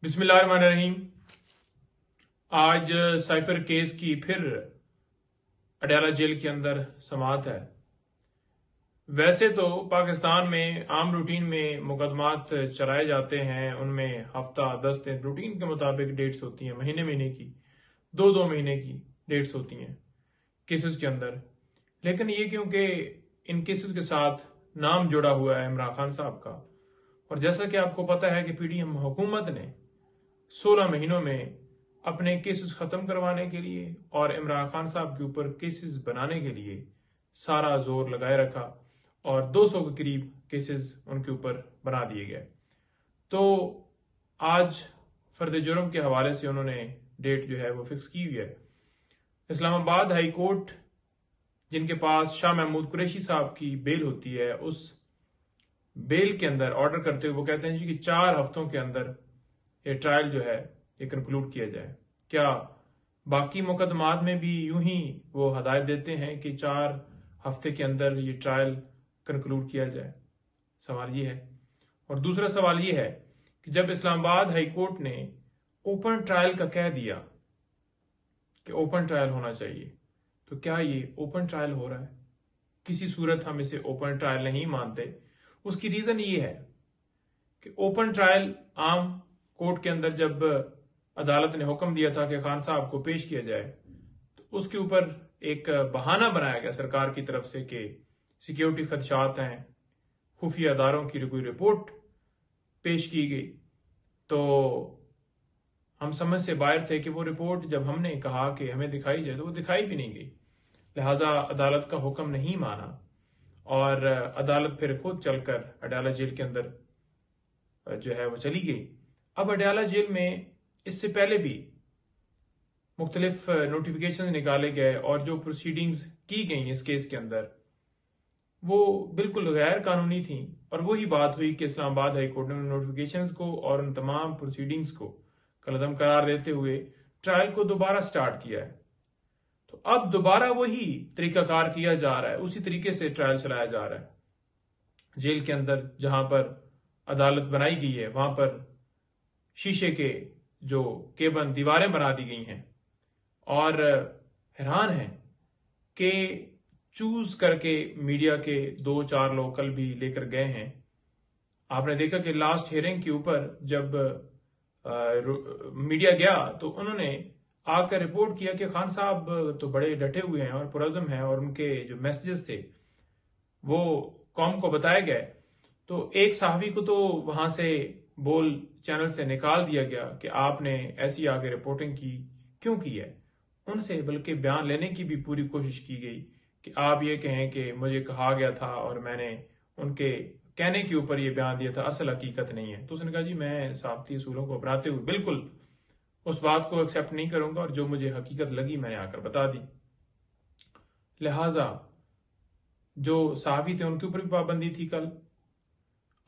बिस्मिल्लाहिर्रहमानिर्रहीम। आज cipher case की फिर अडयाला जेल के अंदर समाअत है। वैसे तो पाकिस्तान में आम रूटीन में मुकदमात चलाए जाते हैं, उनमें हफ्ता 10 दिन रूटीन के मुताबिक डेट्स होती हैं, महीने महीने की, दो महीने की डेट्स होती हैं केसेस के अंदर। लेकिन ये क्योंकि इन केसेस के साथ नाम जुड़ा हुआ है इमरान खान साहब का, और जैसा कि आपको पता है कि पीडीएम हुकूमत ने 16 महीनों में अपने केसेस खत्म करवाने के लिए और इमरान खान साहब के ऊपर केसेस बनाने के लिए सारा जोर लगाए रखा और 200 के करीब केसेस उनके ऊपर बना दिए गए। तो आज फर्द जुर्म के हवाले से उन्होंने डेट जो है वो फिक्स की हुई है। इस्लामाबाद हाई कोर्ट, जिनके पास शाह महमूद कुरैशी साहब की बेल होती है, उस बेल के अंदर ऑर्डर करते हुए वो कहते हैं जी कि 4 हफ्तों के अंदर ये ट्रायल जो है ये कंक्लूड किया जाए। क्या बाकी मुकदमात में भी यूं ही वो हदायत देते हैं कि 4 हफ्ते के अंदर ये ट्रायल कंक्लूड किया जाए? सवाल ये है। और दूसरा सवाल ये है कि जब इस्लामाबाद हाई कोर्ट ने ओपन ट्रायल का कह दिया कि ओपन ट्रायल होना चाहिए, तो क्या ये ओपन ट्रायल हो रहा है? किसी सूरत हम इसे ओपन ट्रायल नहीं मानते। उसकी रीजन ये है कि ओपन ट्रायल आम कोर्ट के अंदर जब अदालत ने हुक्म दिया था कि खान साहब को पेश किया जाए, तो उसके ऊपर एक बहाना बनाया गया सरकार की तरफ से कि सिक्योरिटी खदशात हैं, खुफिया अदारों की कोई रिपोर्ट पेश की गई। तो हम समझ से बाहर थे कि वो रिपोर्ट जब हमने कहा कि हमें दिखाई जाए तो वो दिखाई भी नहीं गई। लिहाजा अदालत का हुक्म नहीं माना और अदालत फिर खुद चलकर अडयाला जेल के अंदर जो है वो चली गई। अब अडयाला जेल में इससे पहले भी मुख्तलिफ नोटिफिकेशन निकाले गए और जो प्रोसीडिंग्स की गई इस केस के अंदर वो बिल्कुल गैर कानूनी थी। और वही बात हुई कि इस्लामाबाद हाई कोर्ट ने नोटिफिकेशंस को और उन तमाम प्रोसीडिंग्स को कलअदम करार देते हुए ट्रायल को दोबारा स्टार्ट किया है। तो अब दोबारा वही तरीकाकार किया जा रहा है, उसी तरीके से ट्रायल चलाया जा रहा है। जेल के अंदर जहां पर अदालत बनाई गई है वहां पर शीशे के जो केबन दीवारें बना दी गई हैं और हैरान है कि चूज करके मीडिया के 2-4 लोग कल भी लेकर गए हैं। आपने देखा कि लास्ट हियरिंग के ऊपर जब मीडिया गया तो उन्होंने आकर रिपोर्ट किया कि खान साहब तो बड़े डटे हुए हैं और पुरज़म हैं और उनके जो मैसेजेस थे वो कौम को बताए गए। तो एक साहबी को तो वहां से बोल चैनल से निकाल दिया गया कि आपने ऐसी आगे रिपोर्टिंग क्यों की है। उनसे बल्कि बयान लेने की भी पूरी कोशिश की गई कि आप ये कहें कि मुझे कहा गया था और मैंने उनके कहने के ऊपर ये बयान दिया था, असल हकीकत नहीं है। तो उसने कहा जी मैं साफ्ती असूलों को अपनाते हुए बिल्कुल उस बात को एक्सेप्ट नहीं करूंगा और जो मुझे हकीकत लगी मैंने आकर बता दी। लिहाजा जो सहाफी थे उनके ऊपर भी पाबंदी थी कल,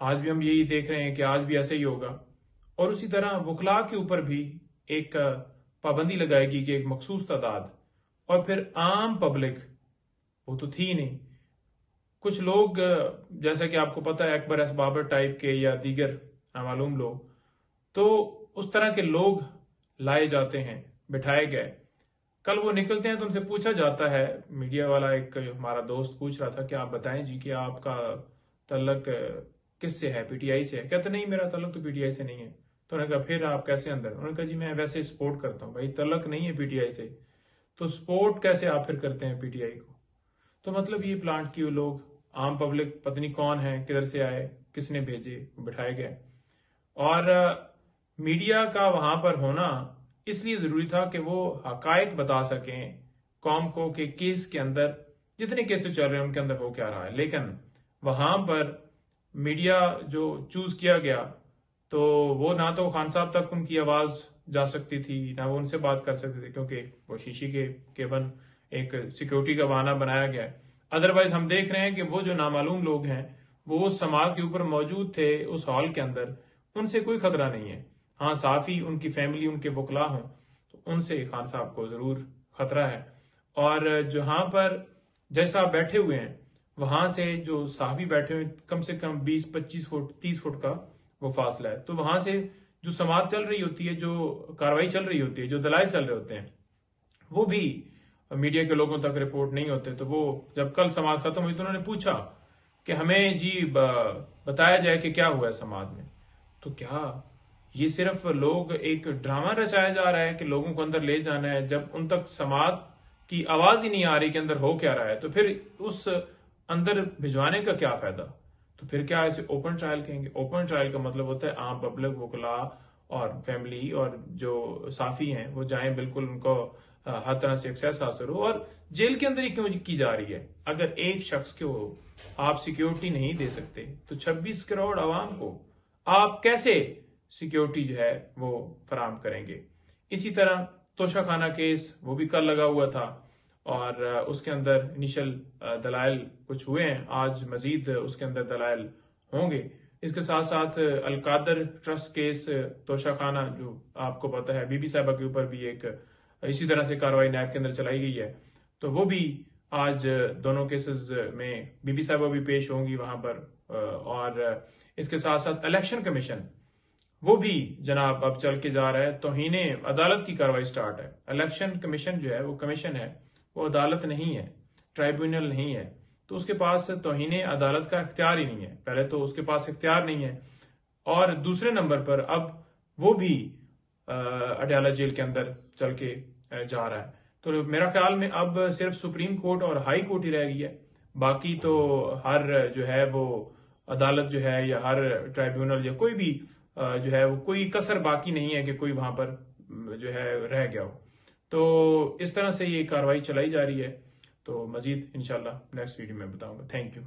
आज भी हम यही देख रहे हैं कि आज भी ऐसे ही होगा। और उसी तरह वकला के ऊपर भी एक पाबंदी लगाएगी कि एक मखसूस तादाद, और फिर आम पब्लिक वो तो थी नहीं। कुछ लोग जैसा कि आपको पता है अकबर एस बाबर टाइप के या दीगर नामालूम लोग, तो उस तरह के लोग लाए जाते हैं, बिठाए गए। कल वो निकलते हैं तो उनसे पूछा जाता है, मीडिया वाला एक हमारा दोस्त पूछ रहा था कि आप बताएं जी कि आपका तल्लक किससे है, पीटीआई से है? कहते नहीं मेरा तल्लक तो पीटीआई से नहीं है। तो उन्होंने कहा फिर आप कैसे अंदर? उन्होंने कहा जी मैं वैसे सपोर्ट करता हूं। भाई तल्लक नहीं है पीटीआई से तो सपोर्ट कैसे आप फिर करते हैं पीटीआई को? तो मतलब ये प्लांट किए लोग, आम पब्लिक पता नहीं कौन है, किधर से आए, किसने भेजे, बिठाए गए। और मीडिया का वहां पर होना इसलिए जरूरी था कि वो हकायक बता सकें कौम को कि केस के अंदर जितने केसेस चल रहे हैं उनके अंदर हो क्या रहा है। लेकिन वहां पर मीडिया जो चूज किया गया तो वो ना तो खान साहब तक उनकी आवाज जा सकती थी, ना वो उनसे बात कर सकते थे, क्योंकि वो शीशी के केबन एक सिक्योरिटी का बहाना बनाया गया है। अदरवाइज हम देख रहे हैं कि वो जो नामालूम लोग हैं वो उस समाज के ऊपर मौजूद थे उस हॉल के अंदर, उनसे कोई खतरा नहीं है। हाँ साफी उनकी फैमिली उनके बुकला हों तो उनसे खान साहब को जरूर खतरा है। और जहां पर जैसा आप बैठे हुए हैं वहां से जो साहबी बैठे हुए कम से कम 20-25 फुट 30 फुट का वो फासला है। तो वहां से जो समाअत चल रही होती है, जो कार्रवाई चल रही होती है, जो दलाइल चल रहे होते हैं, वो भी मीडिया के लोगों तक रिपोर्ट नहीं होते। तो वो जब कल समाअत खत्म हुई तो उन्होंने पूछा कि हमें जी बताया जाए कि क्या हुआ है समाअत में। तो क्या ये सिर्फ लोग एक ड्रामा रचाया जा रहा है कि लोगों को अंदर ले जाना है, जब उन तक समाअत की आवाज ही नहीं आ रही कि अंदर हो क्या रहा है, तो फिर उस अंदर भिजवाने का क्या फायदा। तो फिर क्या इसे ओपन ट्रायल कहेंगे? ओपन ट्रायल का मतलब होता है आम पब्लिक, वकला और फैमिली और जो साफी हैं वो जाएं, बिल्कुल उनको हर तरह से एक्सेस हासिल हो। और जेल के अंदर ही क्यों की जा रही है? अगर एक शख्स को आप सिक्योरिटी नहीं दे सकते तो 26 करोड़ आवाम को आप कैसे सिक्योरिटी जो है वो फराम करेंगे? इसी तरह तोशाखाना केस वो भी कल लगा हुआ था और उसके अंदर इनिशियल दलाइल कुछ हुए हैं, आज मजीद उसके अंदर दलाइल होंगे। इसके साथ साथ अलकादर ट्रस्ट केस तोशाखाना, जो आपको पता है बीबी साहिबा के ऊपर भी एक इसी तरह से कार्रवाई नैब के अंदर चलाई गई है, तो वो भी आज दोनों केसेस में बीबी साहिबा भी पेश होंगी वहां पर। और इसके साथ साथ इलेक्शन कमीशन वो भी जनाब अब चल के जा रहा है, तौहीने अदालत की कार्रवाई स्टार्ट है। इलेक्शन कमीशन जो है वो कमीशन है, वो अदालत नहीं है, ट्राइब्यूनल नहीं है, तो उसके पास तौहीने अदालत का इख्तियार ही नहीं है। पहले तो उसके पास इख्तियार नहीं है और दूसरे नंबर पर अब वो भी अडयाला जेल के अंदर चल के जा रहा है। तो मेरा ख्याल में अब सिर्फ सुप्रीम कोर्ट और हाई कोर्ट ही रह गई है, बाकी तो हर जो है वो अदालत जो है या हर ट्राइब्यूनल या कोई भी जो है वो कोई कसर बाकी नहीं है कि कोई वहां पर जो है रह गया हो। तो इस तरह से ये कार्रवाई चलाई जा रही है। तो मजीद इंशाल्लाह नेक्स्ट वीडियो में बताऊंगा। Thank you.